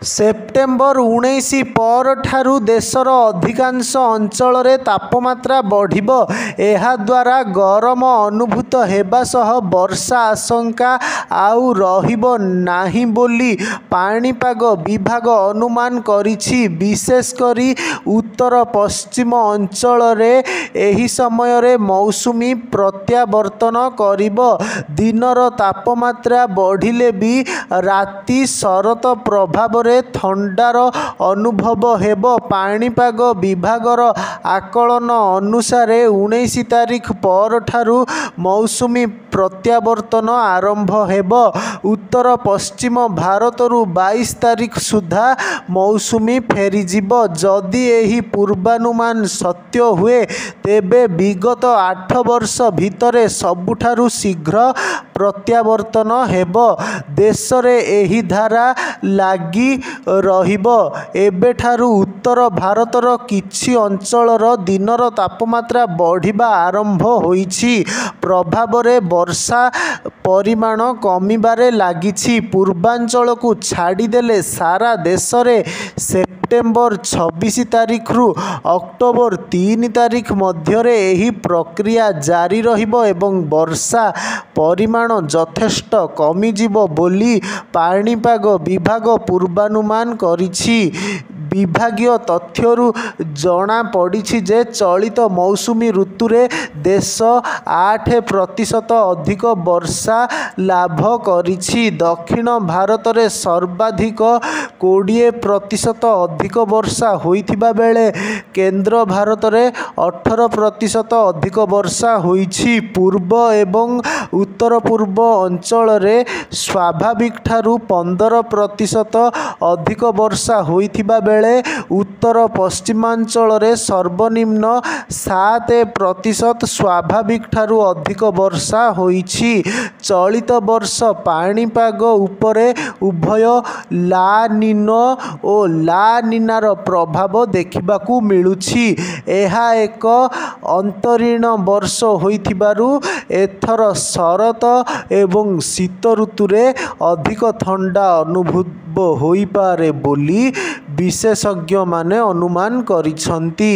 September 19 ପରଠାରୁ ଦେଶର ଅଧିକାଂଶ ଅଞ୍ଚଳରେ ତାପମାତ୍ରା ବଢ଼ିବ। ଏହାଦ୍ୱାରା ଗରମ ଅନୁଭୂତ ହେବା ସହ ବର୍ଷା ଆଶଙ୍କା ଆଉ ରହିବ ନାହିଁ ବୋଲି ପାଣିପାଗ ବିଭାଗ ଅନୁମାନ କରିଛି। ବିଶେଷ କରି ଉତ୍ତର ପଶ୍ଚିମ ଅଞ୍ଚଳରେ ଏହି ସମୟରେ ମୌସୁମୀ ପ୍ରତ୍ୟାବର୍ତ୍ତନ କରିବ। ଦିନର ତାପମାତ୍ରା ବଢ଼ିଲେ ବି ରାତି ଶରତ ପ୍ରଭାବରେ ଥଣ୍ଡାର ଅନୁଭବ ହେବ। ପାଣିପାଗ ବିଭାଗର ଆକଳନ ଅନୁସାରେ 19 ତାରିଖ ପରଠାରୁ ମୌସୁମୀ ପ୍ରତ୍ୟାବର୍ତ୍ତନ ଆରମ୍ଭ ହେବ। ଉତ୍ତର ପଶ୍ଚିମ ଭାରତରୁ 22 ତାରିଖ ସୁଦ୍ଧା ମୌସୁମୀ ଫେରିଯିବ। ଯଦି ଏହି ପୂର୍ବାନୁମାନ ସତ୍ୟ ହୁଏ ତେବେ ବିଗତ 8 ବର୍ଷ ଭିତରେ ସବୁଠାରୁ ଶୀଘ୍ର ପ୍ରତ୍ୟାବର୍ତ୍ତନ ହେବ। ଦେଶରେ ଏହି ଧାରା ଲାଗି ରହିବ। ଏବେଠାରୁ ଉତ୍ତର ଭାରତର କିଛି ଅଞ୍ଚଳର ଦିନର ତାପମାତ୍ରା ବଢ଼ିବା ଆରମ୍ଭ ହୋଇଛି। ପ୍ରଭାବରେ ବର୍ଷା ପରିମାଣ କମିବାରେ ଲାଗିଛି। ପୂର୍ବାଞ୍ଚଳକୁ ଛାଡ଼ିଦେଲେ ସାରା ଦେଶରେ ସେପ୍ଟେମ୍ବର 26 ତାରିଖରୁ ଅକ୍ଟୋବର 3 ତାରିଖ ମଧ୍ୟରେ ଏହି ପ୍ରକ୍ରିୟା ଜାରି ରହିବ ଏବଂ ବର୍ଷା ପରିମାଣ ଯଥେଷ୍ଟ କମିଯିବ ବୋଲି ପାଣିପାଗ ବିଭାଗ ପୂର୍ବାନୁମାନ କରିଛି। ବିଭାଗୀୟ ତଥ୍ୟରୁ ଜଣାପଡ଼ିଛି ଯେ ଚଳିତ ମୌସୁମୀ ଋତୁରେ ଦେଶ 8% ଅଧିକ ବର୍ଷା ଲାଭ କରିଛି। ଦକ୍ଷିଣ ଭାରତରେ ସର୍ବାଧିକ 20% ଅଧିକ ବର୍ଷା ହୋଇଥିବା ବେଳେ କେନ୍ଦ୍ର ଭାରତରେ 18% ଅଧିକ ବର୍ଷା ହୋଇଛି। ପୂର୍ବ ଏବଂ ଉତ୍ତର ପୂର୍ବ ଅଞ୍ଚଳରେ ସ୍ୱାଭାବିକଠାରୁ 15% ଅଧିକ ବର୍ଷା ହୋଇଥିବା ବେଳେ ଉତ୍ତର ପଶ୍ଚିମାଞ୍ଚଳରେ ସର୍ବନିମ୍ନ 7% ସ୍ୱାଭାବିକଠାରୁ ଅଧିକ ବର୍ଷା ହୋଇଛି। ଚଳିତ ବର୍ଷ ପାଣିପାଗ ଉପରେ ଉଭୟ ଲା ନିନା ଓ ଲା ନିନାର ପ୍ରଭାବ ଦେଖିବାକୁ ମିଳୁଛି। ଏହା ଏକ ଅନ୍ତରୀଣ ବର୍ଷ ହୋଇଥିବାରୁ ଏଥର ଶରତ ଏବଂ ଶୀତ ଋତୁରେ ଅଧିକ ଥଣ୍ଡା ଅନୁଭବ ହୋଇପାରେ ବୋଲି ବିଶେଷଜ୍ଞମାନେ ଅନୁମାନ କରିଛନ୍ତି।